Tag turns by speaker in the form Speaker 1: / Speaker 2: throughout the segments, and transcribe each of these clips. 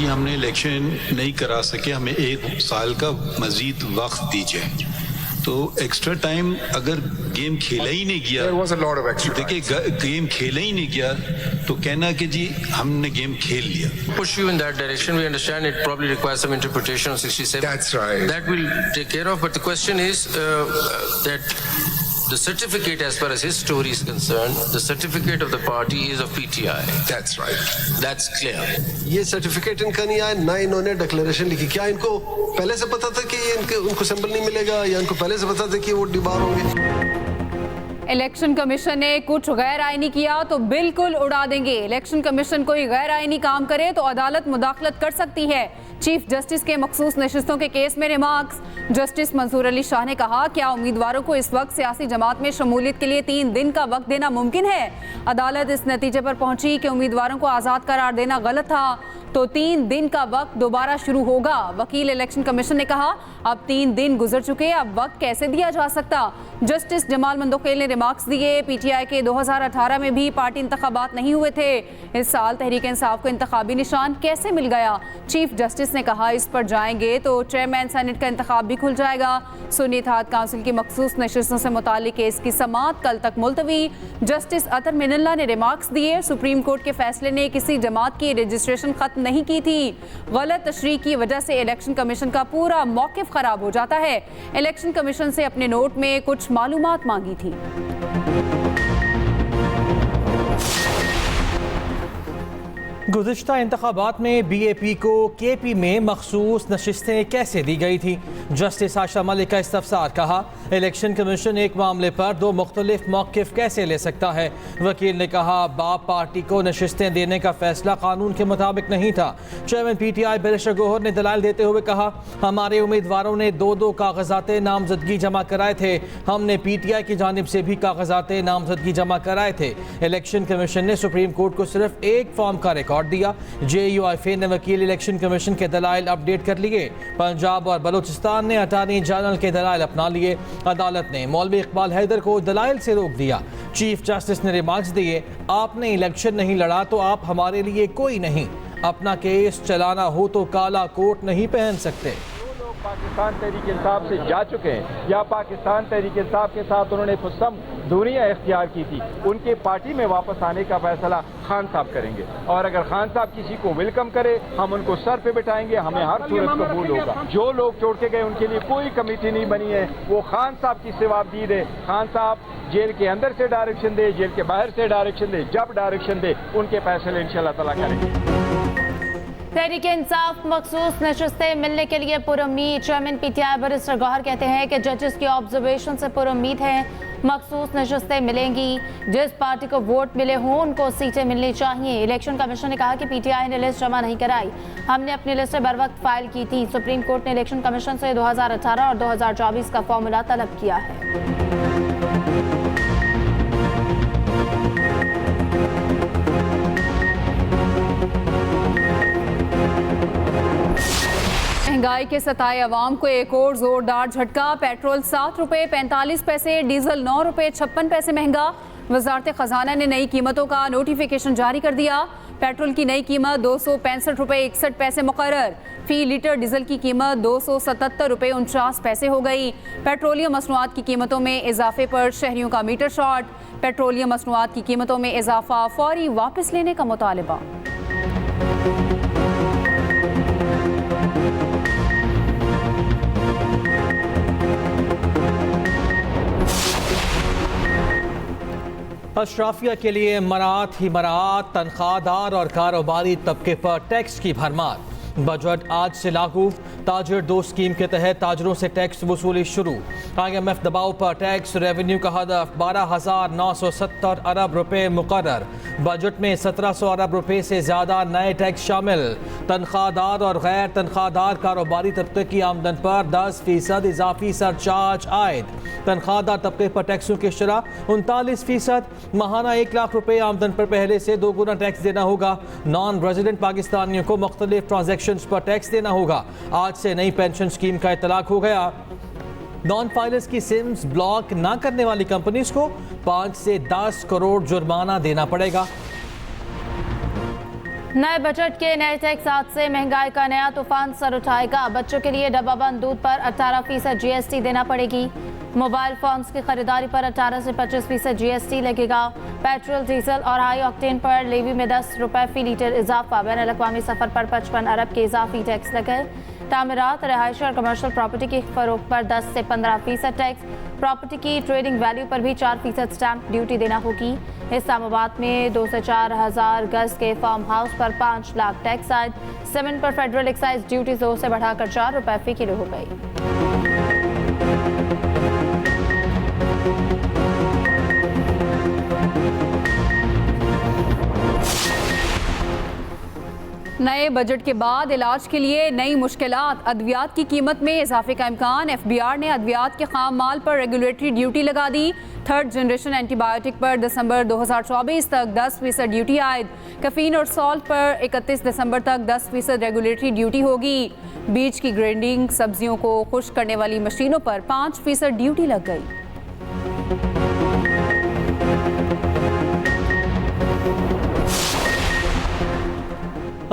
Speaker 1: जी हमने इलेक्शन नहीं करा सके, हमें 1 साल का मजीद वक्त दीजिए। तो एक्स्ट्रा टाइम अगर गेम खेला ही नहीं गया, देखिए गेम खेला ही नहीं गया तो कहना कि जी हमने गेम खेल लिया।
Speaker 2: Push you in that direction. We understand it probably requires some interpretation of 67.
Speaker 3: That's right.
Speaker 2: That we'll take care of. But the question is that the certificate, as far as his story is concerned, the certificate of the party is of PTI.
Speaker 3: That's right.
Speaker 2: That's clear.
Speaker 4: ये certificate इनका नहीं आया, ना इन्होंने declaration लिखी। क्या इनको पहले से पता था कि उनको सिंबल नहीं मिलेगा, या इनको पहले से पता था कि वो डिबार होंगे?
Speaker 5: इलेक्शन कमीशन ने कुछ गैर आईनी किया तो बिल्कुल उड़ा देंगे। इलेक्शन कमीशन कोई गैर आईनी काम करे तो अदालत मुदाखलत कर सकती है। चीफ जस्टिस के मखसूस नशिस्तों के केस में रिमार्क्स। जस्टिस मंसूर अली शाह ने कहा, क्या उम्मीदवारों को इस वक्त सियासी जमात में शमूलियत के लिए 3 दिन का वक्त देना मुमकिन है? अदालत इस नतीजे पर पहुंची कि उम्मीदवारों को आज़ाद करार देना गलत था, तो 3 दिन का वक्त दोबारा शुरू होगा। वकील इलेक्शन कमीशन ने कहा, अब 3 दिन गुजर चुके, अब वक्त कैसे दिया जा सकता? जस्टिस जमाल मंदोखेल ने रिमार्क्स दिए। पीटीआई के 2018 में भी पार्टी इंतखाबात नहीं हुए थे, इस साल तहरीक इंसाफ को इंतखाबी निशान कैसे मिल गया? चीफ जस्टिस ने कहा, इस पर जाएंगे तो चेयरमैन सेनेट का इंतखाब भी खुल जाएगा। सुन्नी इत्तेहाद काउंसिल की मखसूस नशिस्तों से मुतालिक केस की समाअत कल तक मुलतवी। जस्टिस अतर मिनल्ला ने रिमार्क्स दिए, सुप्रीम कोर्ट के फैसले ने किसी जमात की रजिस्ट्रेशन खत्म नहीं की थी, गलत तशरीह की वजह से इलेक्शन कमीशन का पूरा मौक़िफ़ खराब हो जाता है। इलेक्शन कमीशन से अपने नोट में कुछ मालूमात मांगी थी।
Speaker 6: गुज़िश्ता इंतखाबात में BAP को KP में मखसूस नशिस्तें कैसे दी गई थी? जस्टिस आशा मलिक का इस्तफसार। कहा, इलेक्शन कमीशन एक मामले पर 2 मुख्तलिफ मौक़िफ़ कैसे ले सकता है? वकील ने कहा, बाप पार्टी को नशिस्तें देने का फैसला कानून के मुताबिक नहीं था। चेयरमैन PTI बैरिस्टर गौहर ने दलाइल देते हुए कहा, हमारे उम्मीदवारों ने 2 कागजात नामजदगी जमा कराए थे, हमने PTI की जानिब से भी कागजात नामजदगी जमा कराए थे। इलेक्शन कमीशन ने सुप्रीम कोर्ट को सिर्फ एक फॉर्म का रिकॉर्ड दिया। JUIF ने वकील इलेक्शन कमीशन के दलाइल अपडेट कर लिए। पंजाब और बलूचिस्तान ने अटार्नी जनरल के दलाइल अपना लिए। अदालत ने मौलवी इकबाल हैदर को दलाइल से रोक दिया। चीफ जस्टिस ने रिमार्क्स दिए, आपने इलेक्शन नहीं लड़ा तो आप हमारे लिए कोई नहीं, अपना केस चलाना हो तो काला कोट नहीं पहन सकते।
Speaker 7: पाकिस्तान तहरीक इंसाफ से जा चुके हैं या पाकिस्तान तहरीक इंसाफ के साथ उन्होंने पुरसम दूरियां इख्तियार की थी, उनके पार्टी में वापस आने का फैसला खान साहब करेंगे। और अगर खान साहब किसी को वेलकम करे, हम उनको सर पे बिठाएंगे, हमें हर सूरत कबूल होगा। जो लोग छोड़ के गए उनके लिए कोई कमेटी नहीं बनी है, वो खान साहब की सिवाबदीद है। खान साहब जेल के अंदर से डायरेक्शन दे, जेल के बाहर से डायरेक्शन दे, जब डायरेक्शन दे उनके फैसले इंशाअल्लाह ताला करेंगे।
Speaker 8: तहरीक इंसाफ मखसूस नशिस्तें मिलने के लिए पुरुम्मीद। चेयरमैन PTI बैरिस्टर गौहर कहते हैं कि जजेस की ऑब्जर्वेशन से पुरुम्मीद है, मखसूस नशिस्तें मिलेंगी। जिस पार्टी को वोट मिले हों उनको सीटें मिलनी चाहिए। इलेक्शन कमीशन ने कहा कि PTI ने लिस्ट जमा नहीं कराई, हमने अपनी लिस्टें बर वक्त फाइल की थी। सुप्रीम कोर्ट ने इलेक्शन कमीशन से 2018 और 2024 का फॉर्मूला तलब किया है।
Speaker 5: महंगाई के सताए अवाम को एक और जोरदार झटका। पेट्रोल 7 रुपये 45 पैसे, डीजल 9 रुपये 56 पैसे महंगा। वजारत खजाना ने नई कीमतों का नोटिफिकेशन जारी कर दिया। पेट्रोल की नई कीमत 265 रुपये 61 पैसे मुकर्रर। फी लीटर डीजल की कीमत 277 रुपये 49 पैसे हो गई। पेट्रोलियम मसनूआत की कीमतों में इजाफे पर शहरियों का मीटर शॉर्ट। पेट्रोलियम मसनूआत की कीमतों में इजाफा, फौरी वापस लेने का मुतालबा।
Speaker 6: अशराफिया के लिए मरात ही मरात, तनख्वाहदार और कारोबारी तबके पर टैक्स की भरमार। बजट आज से लागू। ताजिर 2 स्कीम के तहत ताजरों से टैक्स वसूली शुरू। IMF दबाव पर टैक्स रेवेन्यू का हदफ 12,970 अरब रुपए मुकर्रर। बजट में 1700 अरब रुपए से ज़्यादा नए टैक्स शामिल। तनख्वाहदार और गैर तनख्वाहदार कारोबारी तबके की आमदन पर 10% इजाफी सरचार्ज आयद। तनख्वाहदार तबके पर टैक्सों की शरह 39%। माहाना 1 लाख रुपए आमदन पर पहले से 2 गुना टैक्स देना होगा। नॉन रेजिडेंट पाकिस्तानियों को मुख्तलिफ ट्रांजैक्शंस पर टैक्स देना होगा। आज से नई पेंशन स्कीम का इतलाक हो गया। नॉन फाइलर्स की सिम्स ब्लॉक ना करने वाली कंपनीज को 5 से 10 करोड़ जुर्माना देना पड़ेगा।
Speaker 8: नए बजट के नए टैक्स आज से महंगाई का नया तूफान सर उठाएगा। बच्चों के लिए डब्बाबंद दूध पर 18% GST देना पड़ेगी। मोबाइल फोन्स की खरीदारी पर 18 से 25% GST लगेगा। पेट्रोल, डीजल और हाई ऑक्टेन पर लेवी में 10 रुपए फी लीटर इजाफा। बैन अल-अक़वामी सफर पर 55 अरब के इजाफी टैक्स लगे। तामीरात, रहायश और कमर्शियल प्रॉपर्टी की फरोख्त पर 10 से 15% टैक्स। प्रॉपर्टी की ट्रेडिंग वैल्यू पर भी 4% स्टैंप ड्यूटी देना होगी। इस्लामाबाद में 2 से 4 हज़ार गज के फार्म हाउस पर 5 लाख टैक्स आयद। सीमेंट पर फेडरल एक्साइज ड्यूटी 2 से बढ़ाकर 4 रुपए फी किलो हो गई।
Speaker 5: नए बजट के बाद इलाज के लिए नई मुश्किलात, अद्वियात की कीमत में इजाफे का इम्कान। FBR ने अद्वियात के खाम माल पर रेगुलेटरी ड्यूटी लगा दी। 3rd जनरेशन एंटीबायोटिक पर दिसंबर 2024 तक 10% ड्यूटी आयद। कैफीन और सॉल्ट पर 31 दिसंबर तक 10% रेगुलेटरी ड्यूटी होगी। बीज की ग्रेडिंग, सब्जियों को खुश्क करने वाली मशीनों पर 5% ड्यूटी लग गई।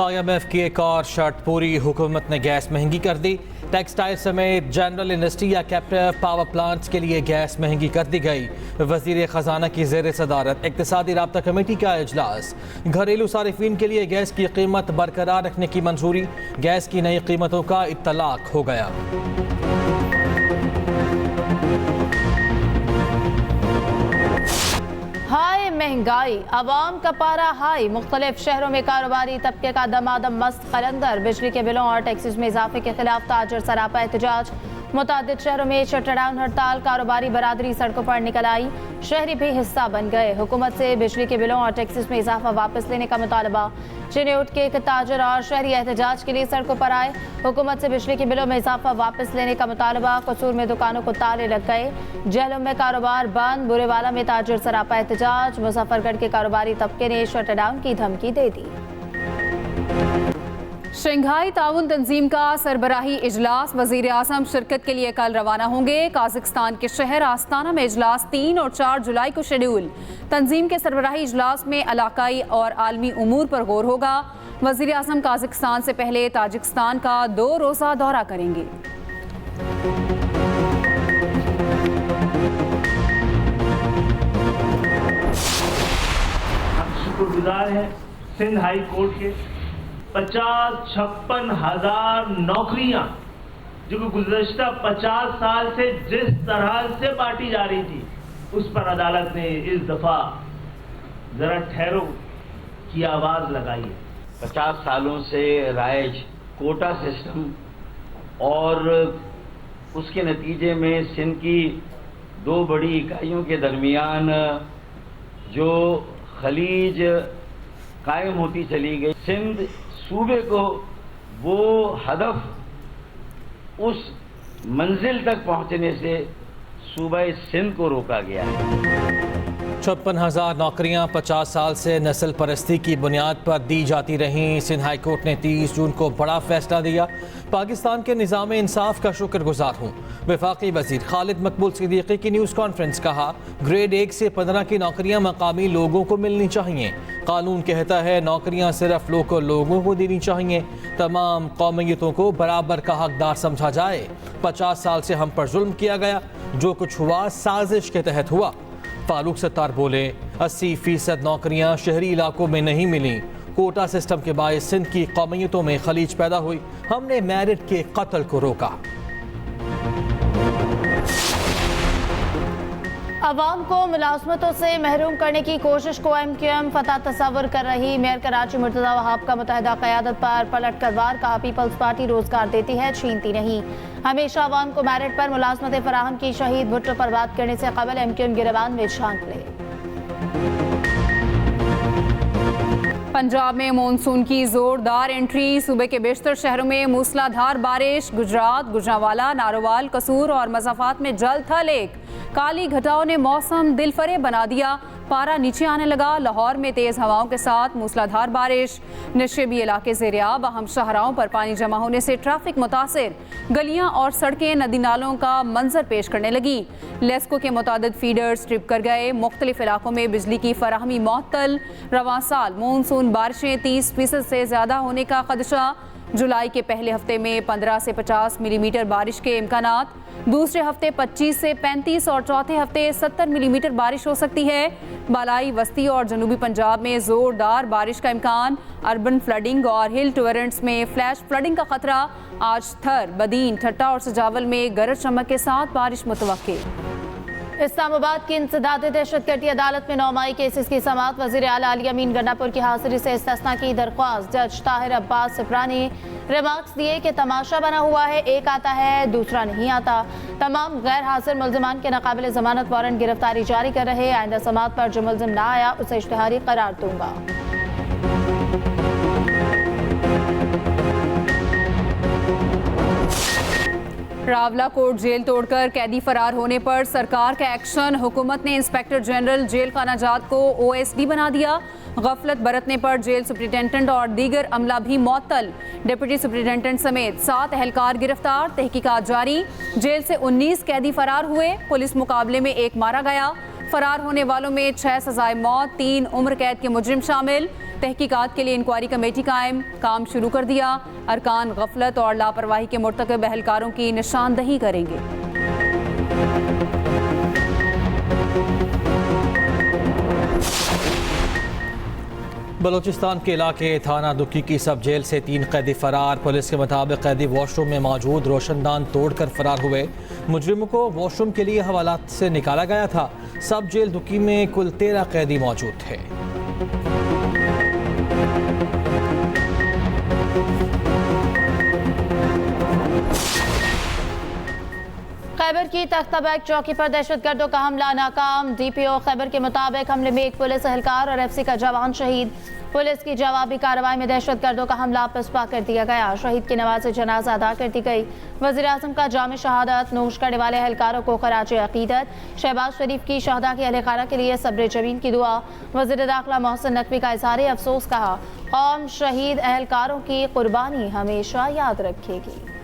Speaker 6: IMF की एक और शर्त पूरी, हुकूमत ने गैस महंगी कर दी। टेक्सटाइल समेत जनरल इंडस्ट्री या कैप्टिव पावर प्लांट्स के लिए गैस महंगी कर दी गई। वजीर खजाना की ज़ेर सदारत इक़्तिसादी राब्ता कमेटी का इजलास। घरेलू सारिफीन के लिए गैस की कीमत बरकरार रखने की मंजूरी। गैस की नई कीमतों का इत्तलाक हो गया।
Speaker 8: हाई महंगाई, अवाम का पारा हाई। मुख्तलिफ शहरों में कारोबारी तबके का दमादम मस्त कलंदर। बिजली के बिलों और टैक्सेस में इजाफे के खिलाफ ताजर सरापा एहतजाज। मुतादिद शहरों में शटडाउन हड़ताल, कारोबारी बरादरी सड़कों पर निकल आई। शहरी भी हिस्सा बन गए। हुकूमत से बिजली के बिलों और टैक्सेस में इजाफा वापस लेने का मुतालबा। चिन्यूट के एक ताजर और शहरी एहतजाज के लिए सड़कों पर आए। हुकूमत से बिजली के बिलों में इजाफा वापस लेने का मुतालबा। कसूर में दुकानों को ताले लग गए। जेलों में कारोबार बंद। बुरेवाला में ताजर सरापा एहतजाज। मुजफ्फरगढ़ के कारोबारी तबके ने शटडाउन की धमकी दे दी।
Speaker 5: शंघाई ताउन तंजीम का सरबराही इजलास, वजीर आज़म शिरकत के लिए कल रवाना होंगे। काज़िकिस्तान के शहर आस्ताना में इजलास 3 और 4 जुलाई को शेड्यूल। तंजीम के सरबराही इजलास में इलाकाई और आलमी उमूर पर गौर होगा। वजीर आज़म काज़िकिस्तान से पहले ताजिकिस्तान का 2 रोज़ा दौरा करेंगे।
Speaker 3: हम शुक्रगुजार हैं सिंध हाई कोर्ट के। 50-56 हज़ार नौकरियां जो कि गुज़श्ता 50 साल से जिस तरह से बांटी जा रही थी, उस पर अदालत ने इस दफा जरा ठहरो की आवाज लगाई है।
Speaker 9: 50 सालों से राइज कोटा सिस्टम और उसके नतीजे में सिंध की 2 बड़ी इकाइयों के दरमियान जो खलीज कायम होती चली गई, सिंध सूबे को वो हदफ उस मंजिल तक पहुंचने से सूबा सिंध को रोका गया है।
Speaker 6: 56,000 नौकरियां 50 साल से नस्ल परस्ती की बुनियाद पर दी जाती रहीं। सिंध हाई कोर्ट ने 30 जून को बड़ा फैसला दिया। पाकिस्तान के निज़ाम इंसाफ का शुक्रगुजार हूँ। वफाकी वजीर खालिद मकबूल सिद्दीकी की न्यूज़ कॉन्फ्रेंस। कहा, ग्रेड 1 से 15 की नौकरियां मकामी लोगों को मिलनी चाहिए। कानून कहता है नौकरियां सिर्फ लोकल लोगों को देनी चाहिए। तमाम कौमियतों को बराबर का हकदार समझा जाए। 50 साल से हम पर जुल्म किया गया, जो कुछ हुआ साजिश के तहत हुआ। फारूक सत्तार बोले, 80% नौकरियां शहरी इलाकों में नहीं मिली। कोटा सिस्टम के बायस सिंध की कौमियतों में खलीज पैदा हुई। हमने मैरिट के कत्ल को रोका।
Speaker 8: अवाम को मुलाजमतों से महरूम करने की कोशिश को MQM फतह तस्वर कर रही। मेयर कराची मुर्तज़ा वहाब का मुत्तहिदा क़यादत पर पलट कर वार। कहा, पीपल्स पार्टी रोजगार देती है, छीनती नहीं। हमेशा अवाम को मैरिट पर मुलाजमतें फराहम की। शहीद भुट्टो पर बात करने से कबल MQM गिरबान में झांक ले।
Speaker 5: पंजाब में मानसून की जोरदार एंट्री। सूबे के बेशतर शहरों में मूसलाधार बारिश। गुजरात, गुजरांवाला, नारोवाल, कसूर और मज़ाफात में जल थल एक। काली घटाओं ने मौसम दिलफरेब बना दिया। पारा नीचे आने लगा। लाहौर में तेज़ हवाओं के साथ मूसलाधार बारिश। नशेबी इलाके ज़ेर-ए-आब, अहम शाहराहों पर पानी जमा होने से ट्रैफिक मुतासिर। गलियां और सड़कें नदी नालों का मंजर पेश करने लगी। लेस्को के मुतादिद फीडर्स ट्रिप कर गए। मुख्तलिफ इलाकों में बिजली की फराहमी मुअत्तल। रवां साल मानसून बारिशें 30% से ज़्यादा होने का खदशा। जुलाई के पहले हफ्ते में 15 से 50 मिलीमीटर बारिश के इम्कानात। दूसरे हफ्ते 25 से 35 और चौथे हफ्ते 70 मिलीमीटर बारिश हो सकती है। बालाई वस्ती और जनूबी पंजाब में ज़ोरदार बारिश का इम्कान। अर्बन फ्लडिंग और हिल टॉररेंट्स में फ्लैश फ्लडिंग का खतरा। आज थर, बदीन, ठट्टा और सजावल में गरज चमक के साथ बारिश मुतवक्के।
Speaker 8: इस्लामाबाद की इंसदादी दहशतगर्दी अदालत में 9 मई केसेस की समाअत। वज़ीर आला अली अमीन गंडापुर की हाजिरी से इस्तिस्ना की दरख्वास्त। जज ताहिर अब्बास सिप्रा ने रिमार्क्स दिए कि तमाशा बना हुआ है, एक आता है दूसरा नहीं आता। तमाम गैर हाजिर मुल्ज़िमान के नाकाबिल ज़मानत वारंट गिरफ्तारी जारी कर रहे। आइंदा समाअत पर जो मुल्ज़िम ना आया उसे इश्तिहारी करार दूंगा।
Speaker 5: रावला कोट जेल तोड़कर कैदी फरार होने पर सरकार का एक्शन। हुकूमत ने इंस्पेक्टर जनरल जेल खाना जात को OSD बना दिया। गफलत बरतने पर जेल सुप्रिटेंडेंट और दीगर अमला भी मुअत्तल। डिप्टी सुप्रिटेंडेंट समेत 7 एहलकार गिरफ्तार। तहकीकात जारी। जेल से 19 कैदी फरार हुए। पुलिस मुकाबले में 1 मारा गया। फरार होने वालों में 6 सजाए मौत, 3 उम्र कैद के मुजरिम शामिल। तहकीकात के लिए इंक्वायरी कमेटी कायम, काम शुरू कर दिया। अरकान गफलत और लापरवाही के मुर्तकब एहलकारों की निशानदही करेंगे।
Speaker 6: बलूचिस्तान के इलाके थाना दुक्की की सब जेल से 3 कैदी फरार। पुलिस के मुताबिक कैदी वॉशरूम में मौजूद रोशनदान तोड़कर फरार हुए। मुजरिमों को वॉशरूम के लिए हवालात से निकाला गया था। सब जेल दुक्की में कुल 13 कैदी मौजूद थे।
Speaker 8: खैबर की तख्ताबैग चौकी पर दहशतगर्दों का हमला नाकाम। DPO खैबर के मुताबिक हमले में 1 पुलिस एहलकार और FC का जवान शहीद। पुलिस की जवाबी कार्रवाई में दहशतगर्दों का हमला पसपा कर दिया गया। शहीद की नमाज जनाजा अदा कर दी गई। वज़ीर आज़म का जाम शहादत। नोश करने वाले एहलकारों को खराज अकीदत। शहबाज शरीफ की शहदा की अहलकारा के लिए सब्र जमीन की दुआ। वज़ीर दाखिला मोहसिन नकवी का इज़हार अफसोस कहा, कौम शहीद एहलकारों की कुर्बानी हमेशा याद रखेगी।